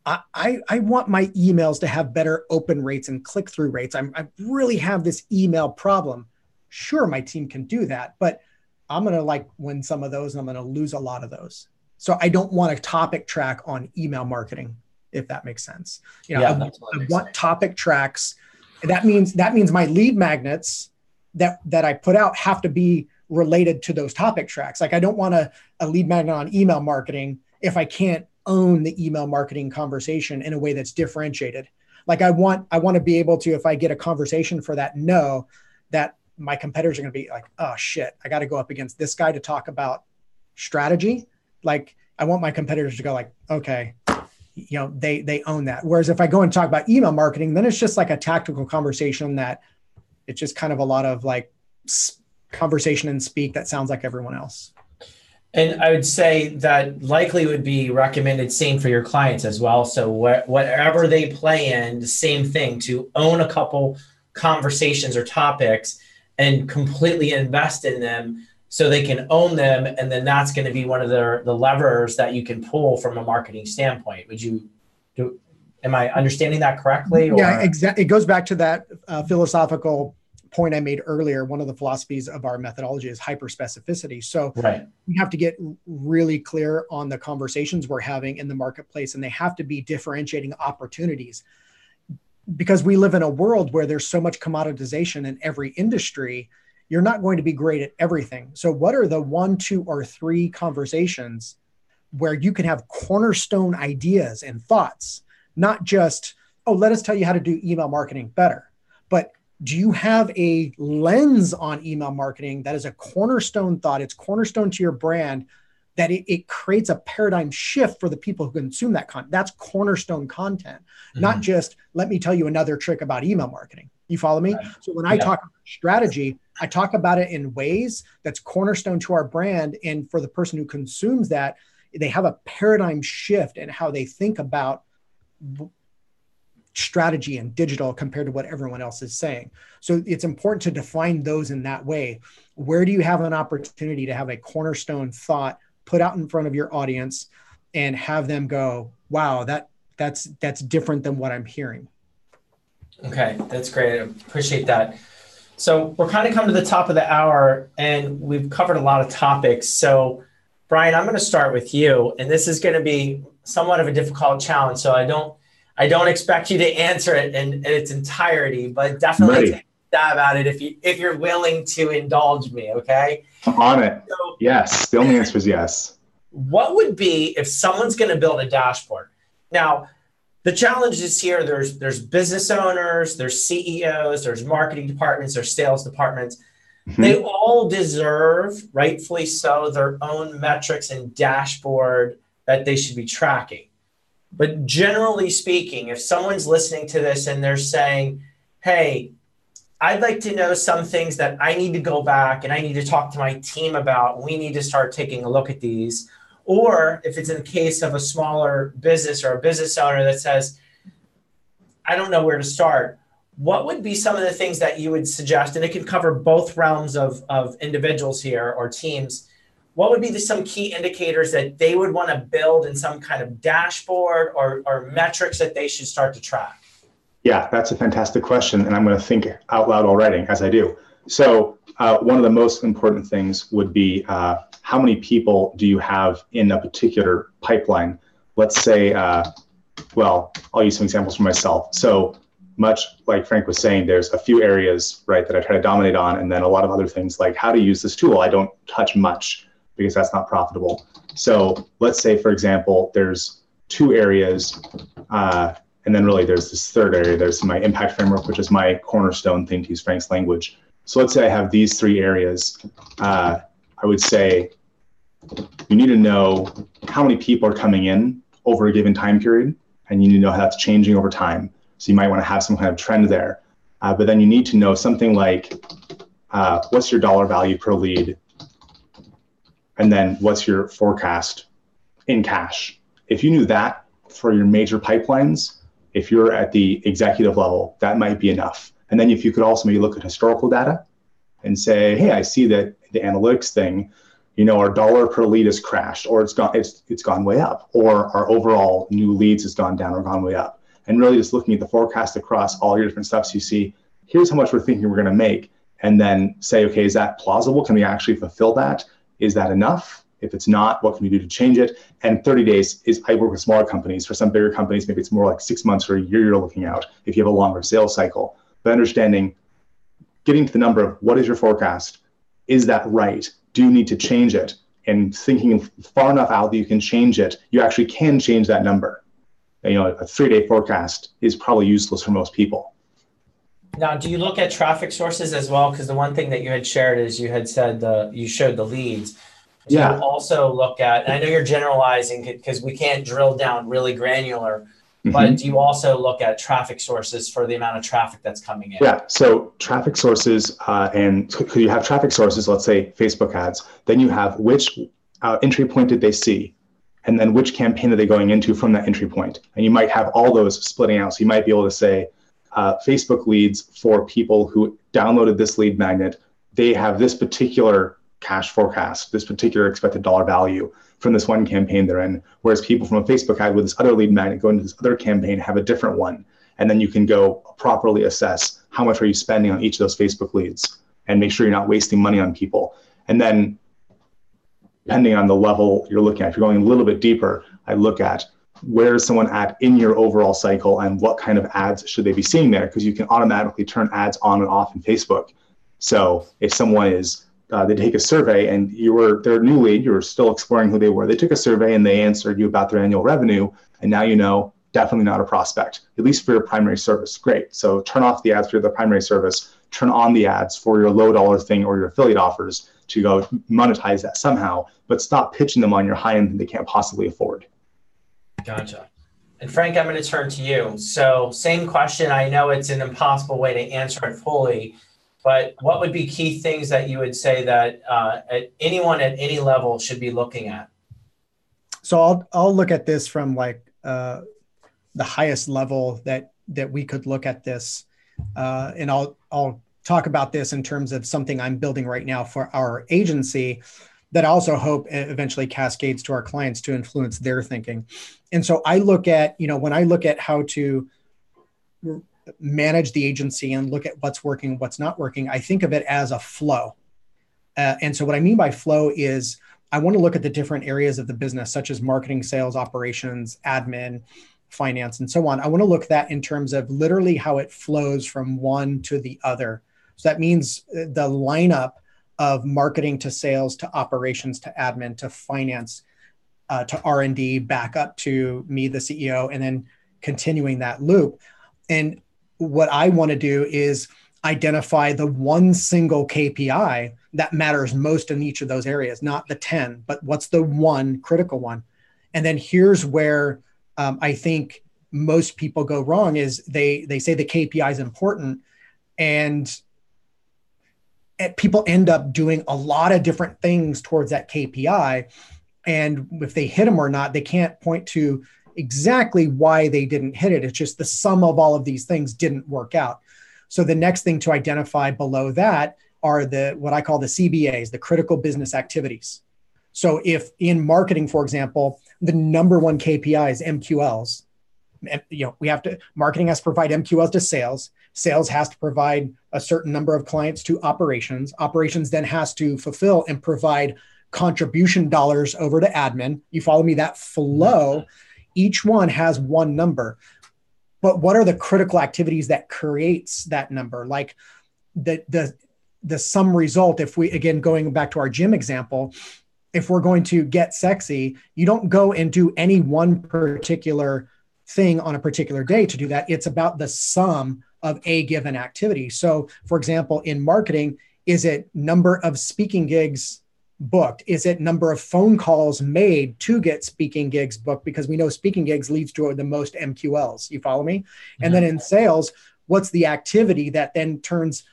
want my emails to have better open rates and click-through rates. I really have this email problem. Sure, my team can do that, but I'm going to win some of those and I'm going to lose a lot of those. So I don't want a topic track on email marketing, if that makes sense. I want topic tracks. That means my lead magnets that I put out have to be related to those topic tracks. Like I don't want a lead magnet on email marketing if I can't own the email marketing conversation in a way that's differentiated. Like I want to be able to, if I get a conversation for that, know that my competitors are going to be like, oh shit, I got to go up against this guy to talk about strategy. Like I want my competitors to go like, okay, they own that. Whereas if I go and talk about email marketing, then it's just like a tactical conversation that it's just kind of a lot of like conversation and speak that sounds like everyone else. And I would say that likely would be recommended same for your clients as well. So whatever they play in, the same thing, to own a couple conversations or topics and completely invest in them so they can own them. And then that's going to be one of the levers that you can pull from a marketing standpoint. Am I understanding that correctly? Yeah, exactly. It goes back to that philosophical point I made earlier. One of the philosophies of our methodology is hyperspecificity. So we have to get really clear on the conversations we're having in the marketplace, and they have to be differentiating opportunities, because we live in a world where there's so much commoditization in every industry. You're not going to be great at everything. So what are the 1, 2, or 3 conversations where you can have cornerstone ideas and thoughts, not just, oh, let us tell you how to do email marketing better, but do you have a lens on email marketing that is a cornerstone thought? It's cornerstone to your brand, that it creates a paradigm shift for the people who consume that content. That's cornerstone content, not just let me tell you another trick about email marketing. You follow me? Right. So when I talk about strategy, I talk about it in ways that's cornerstone to our brand. And for the person who consumes that, they have a paradigm shift in how they think about strategy and digital compared to what everyone else is saying. So it's important to define those in that way. Where do you have an opportunity to have a cornerstone thought put out in front of your audience and have them go, wow, that's different than what I'm hearing? Okay, that's great. I appreciate that. So we're kind of coming to the top of the hour and we've covered a lot of topics. So Brian, I'm going to start with you, and this is going to be somewhat of a difficult challenge. So I don't expect you to answer it in its entirety, but definitely take a stab at it if you're willing to indulge me. Okay. I'm on it. So, yes. The only answer is yes. What would be if someone's going to build a dashboard? Now, the challenge is here. There's business owners, there's CEOs, there's marketing departments, there's sales departments. They all deserve, rightfully so, their own metrics and dashboard that they should be tracking. But generally speaking, if someone's listening to this and they're saying, hey, I'd like to know some things that I need to go back and I need to talk to my team about, we need to start taking a look at these. Or if it's in the case of a smaller business or a business owner that says, I don't know where to start, what would be some of the things that you would suggest? And it can cover both realms of individuals here or teams. What would be some key indicators that they would want to build in some kind of dashboard or metrics that they should start to track? Yeah, that's a fantastic question. And I'm going to think out loud already as I do. So one of the most important things would be how many people do you have in a particular pipeline? Let's say, well, I'll use some examples for myself. So much like Frank was saying, there's a few areas, right, that I try to dominate on, and then a lot of other things like how to use this tool I don't touch much because that's not profitable. So let's say, for example, there's 2 areas, and then really there's this third area. There's my impact framework, which is my cornerstone thing, to use Frank's language. So let's say I have these 3 areas. I would say you need to know how many people are coming in over a given time period, and you need to know how that's changing over time. So you might want to have some kind of trend there. But then you need to know something like, what's your dollar value per lead? And then what's your forecast in cash? If you knew that for your major pipelines, if you're at the executive level, that might be enough. And then if you could also maybe look at historical data and say, hey, I see that the analytics thing, our dollar per lead has crashed, or it's gone way up, or our overall new leads has gone down or gone way up. And really just looking at the forecast across all your different stuff, so you see, here's how much we're thinking we're going to make. And then say, okay, is that plausible? Can we actually fulfill that? Is that enough? If it's not, what can we do to change it? And 30 days I work with smaller companies. For some bigger companies, maybe it's more like 6 months or a year you're looking out if you have a longer sales cycle. But understanding, getting to the number of what is your forecast? Is that right? Do you need to change it? And thinking far enough out that you can change it, you actually can change that number. A 3-day forecast is probably useless for most people. Now, do you look at traffic sources as well? Because the one thing that you had shared is you had said you showed the leads. Do you also look at, and I know you're generalizing because we can't drill down really granular, but do you also look at traffic sources for the amount of traffic that's coming in? Yeah, so traffic sources, and you have traffic sources, let's say Facebook ads, then you have which entry point did they see? And then which campaign are they going into from that entry point? And you might have all those splitting out. So you might be able to say, Facebook leads for people who downloaded this lead magnet, they have this particular cash forecast, this particular expected dollar value from this one campaign they're in. Whereas people from a Facebook ad with this other lead magnet go into this other campaign have a different one. And then you can go properly assess how much are you spending on each of those Facebook leads and make sure you're not wasting money on people. And then depending on the level you're looking at, if you're going a little bit deeper, I look at where is someone at in your overall cycle and what kind of ads should they be seeing there? Because you can automatically turn ads on and off in Facebook. So if someone is, they take a survey and they're a new lead, you were still exploring who they were. They took a survey and they answered you about their annual revenue. And now definitely not a prospect, at least for your primary service. Great. So turn off the ads for the primary service, turn on the ads for your low dollar thing or your affiliate offers to go monetize that somehow, but stop pitching them on your high end that they can't possibly afford. Gotcha. And Frank, I'm going to turn to you. So same question. I know it's an impossible way to answer it fully, but what would be key things that you would say that anyone at any level should be looking at? So I'll look at this from like the highest level that we could look at this, and I'll talk about this in terms of something I'm building right now for our agency that I also hope eventually cascades to our clients to influence their thinking. And so I look at, when I look at how to manage the agency and look at what's working, what's not working, I think of it as a flow. And so what I mean by flow is I want to look at the different areas of the business, such as marketing, sales, operations, admin, finance, and so on. I want to look at that in terms of literally how it flows from one to the other. So that means the lineup of marketing to sales to operations to admin to finance to R&D back up to me, the CEO, and then continuing that loop. And what I want to do is identify the one single KPI that matters most in each of those areas, not the 10, but what's the one critical one. And then here's where I think most people go wrong is they say the KPI is important, and people end up doing a lot of different things towards that KPI. And if they hit them or not, they can't point to exactly why they didn't hit it. It's just the sum of all of these things didn't work out. So the next thing to identify below that are what I call the CBAs, the critical business activities. So if in marketing, for example, the number one KPI is MQLs, marketing has to provide MQLs to sales. Sales has to provide a certain number of clients to operations. Operations then has to fulfill and provide contribution dollars over to admin. You follow me? That flow, each one has one number. But what are the critical activities that creates that number? Like the sum result, if we, again, going back to our gym example, if we're going to get sexy, you don't go and do any one particular thing on a particular day to do that. It's about the sum of a given activity. So for example, in marketing, is it number of speaking gigs booked? Is it number of phone calls made to get speaking gigs booked? Because we know speaking gigs leads to the most MQLs. You follow me? Mm-hmm. And then in sales, what's the activity that then turns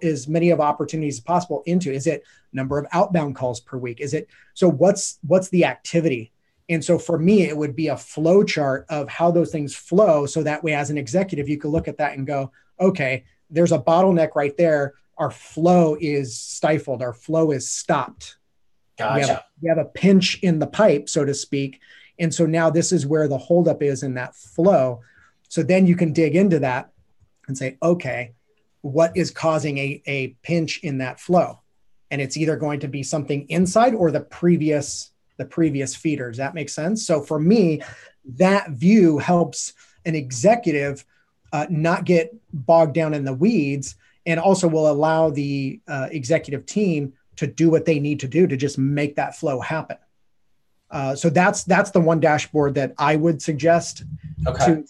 as many of opportunities as possible into? Is it number of outbound calls per week? Is it, so what's the activity? And so for me, it would be a flow chart of how those things flow. So that way, as an executive, you could look at that and go, okay, there's a bottleneck right there. Our flow is stifled. Our flow is stopped. Gotcha. We have a pinch in the pipe, so to speak. And so now this is where the holdup is in that flow. So then you can dig into that and say, okay, what is causing a pinch in that flow? And it's either going to be something inside or the previous feeder. Does that make sense? So for me, that view helps an executive not get bogged down in the weeds, and also will allow the executive team to do what they need to do to just make that flow happen. So that's the one dashboard that I would suggest to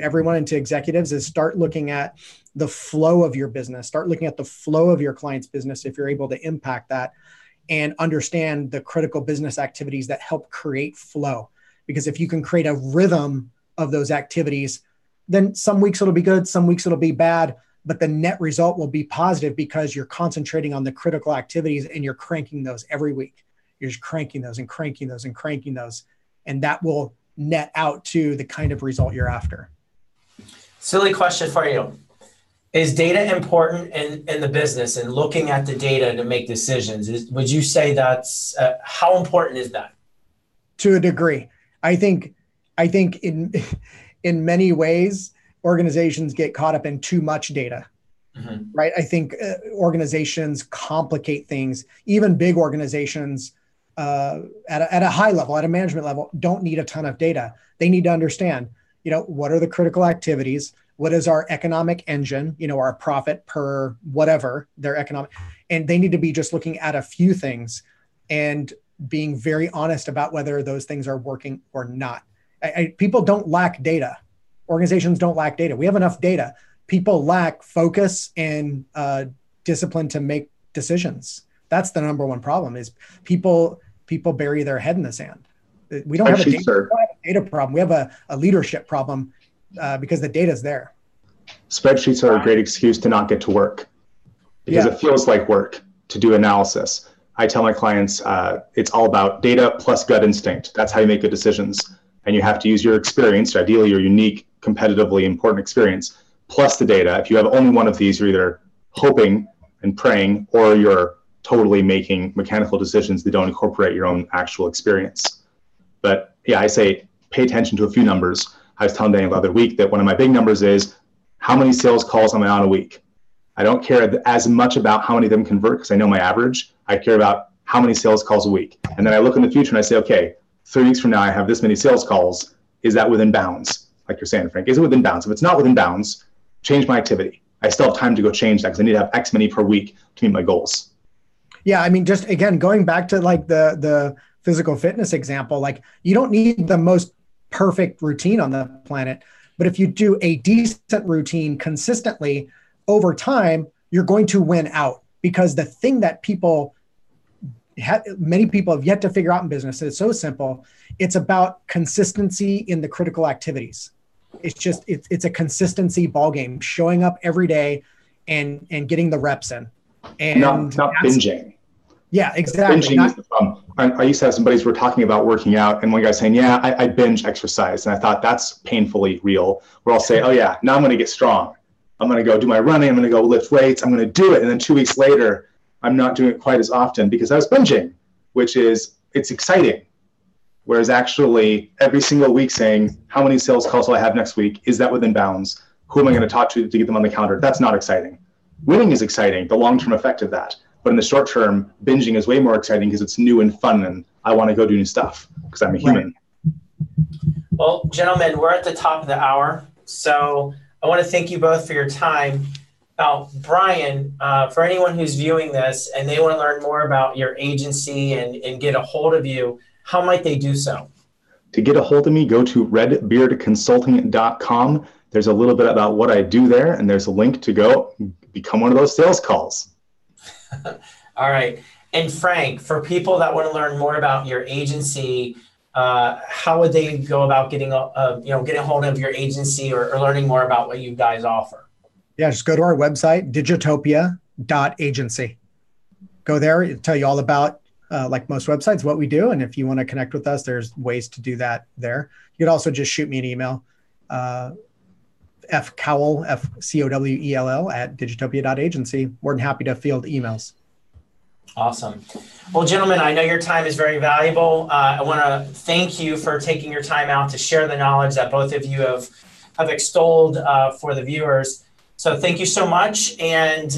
everyone and to executives is start looking at the flow of your business, start looking at the flow of your client's business if you're able to impact that, and understand the critical business activities that help create flow. Because if you can create a rhythm of those activities, then some weeks it'll be good, some weeks it'll be bad, but the net result will be positive because you're concentrating on the critical activities and you're cranking those every week. You're just cranking those and cranking those and cranking those. And that will net out to the kind of result you're after. Silly question for you. Is data important in the business and looking at the data to make decisions? Would you say that's, how important is that? To a degree. I think in many ways, organizations get caught up in too much data, right? I think organizations complicate things. Even big organizations at a high level, at a management level, don't need a ton of data. They need to understand, what are the critical activities? What is our economic engine? Our profit per whatever their economic, and they need to be just looking at a few things and being very honest about whether those things are working or not. People don't lack data. Organizations don't lack data. We have enough data. People lack focus and discipline to make decisions. That's the number one problem is people bury their head in the sand. We don't have a data problem. We have a leadership problem because the data is there. Spreadsheets are a great excuse to not get to work because it feels like work to do analysis. I tell my clients it's all about data plus gut instinct. That's how you make good decisions. And you have to use your experience, ideally your unique, competitively important experience, plus the data. If you have only one of these, you're either hoping and praying, or you're totally making mechanical decisions that don't incorporate your own actual experience. But yeah, I say pay attention to a few numbers. I was telling Daniel the other week that one of my big numbers is how many sales calls am I on a week? I don't care as much about how many of them convert because I know my average. I care about how many sales calls a week. And then I look in the future and I say, okay, 3 weeks from now, I have this many sales calls. Is that within bounds? Like you're saying, Frank, is it within bounds? If it's not within bounds, change my activity. I still have time to go change that because I need to have X many per week to meet my goals. Yeah, I mean, just again, going back to like the physical fitness example, like you don't need the most perfect routine on the planet, but if you do a decent routine consistently over time, you're going to win out, because the thing that many people have yet to figure out in business, it's so simple. It's about consistency in the critical activities. It's a consistency ball game, showing up every day and getting the reps in. And not binging. Yeah, exactly. Binging is the problem. I used to have some buddies who were talking about working out, and one guy saying, yeah, I binge exercise. And I thought that's painfully real, where I'll say, oh yeah, now I'm going to get strong. I'm going to go do my running. I'm going to go lift weights. I'm going to do it. And then 2 weeks later, I'm not doing it quite as often because I was binging, which is, it's exciting. Whereas actually every single week saying, how many sales calls will I have next week? Is that within bounds? Who am I going to talk to get them on the calendar? That's not exciting. Winning is exciting, the long-term effect of that. But in the short term, binging is way more exciting because it's new and fun, and I want to go do new stuff because I'm a human. Well, gentlemen, we're at the top of the hour. So I want to thank you both for your time. Now, Brian, for anyone who's viewing this and they want to learn more about your agency and get a hold of you, how might they do so? To get a hold of me, go to redbeardconsulting.com. There's a little bit about what I do there, and there's a link to go become one of those sales calls. All right. And Frank, for people that want to learn more about your agency, how would they go about getting a hold of your agency or learning more about what you guys offer? Yeah, just go to our website, digitopia.agency. Go there, it'll tell you all about, like most websites, what we do. And if you want to connect with us, there's ways to do that there. You could also just shoot me an email, fcowell, FCOWELL at digitopia.agency. More than happy to field emails. Awesome. Well, gentlemen, I know your time is very valuable. I want to thank you for taking your time out to share the knowledge that both of you have extolled for the viewers. So thank you so much. And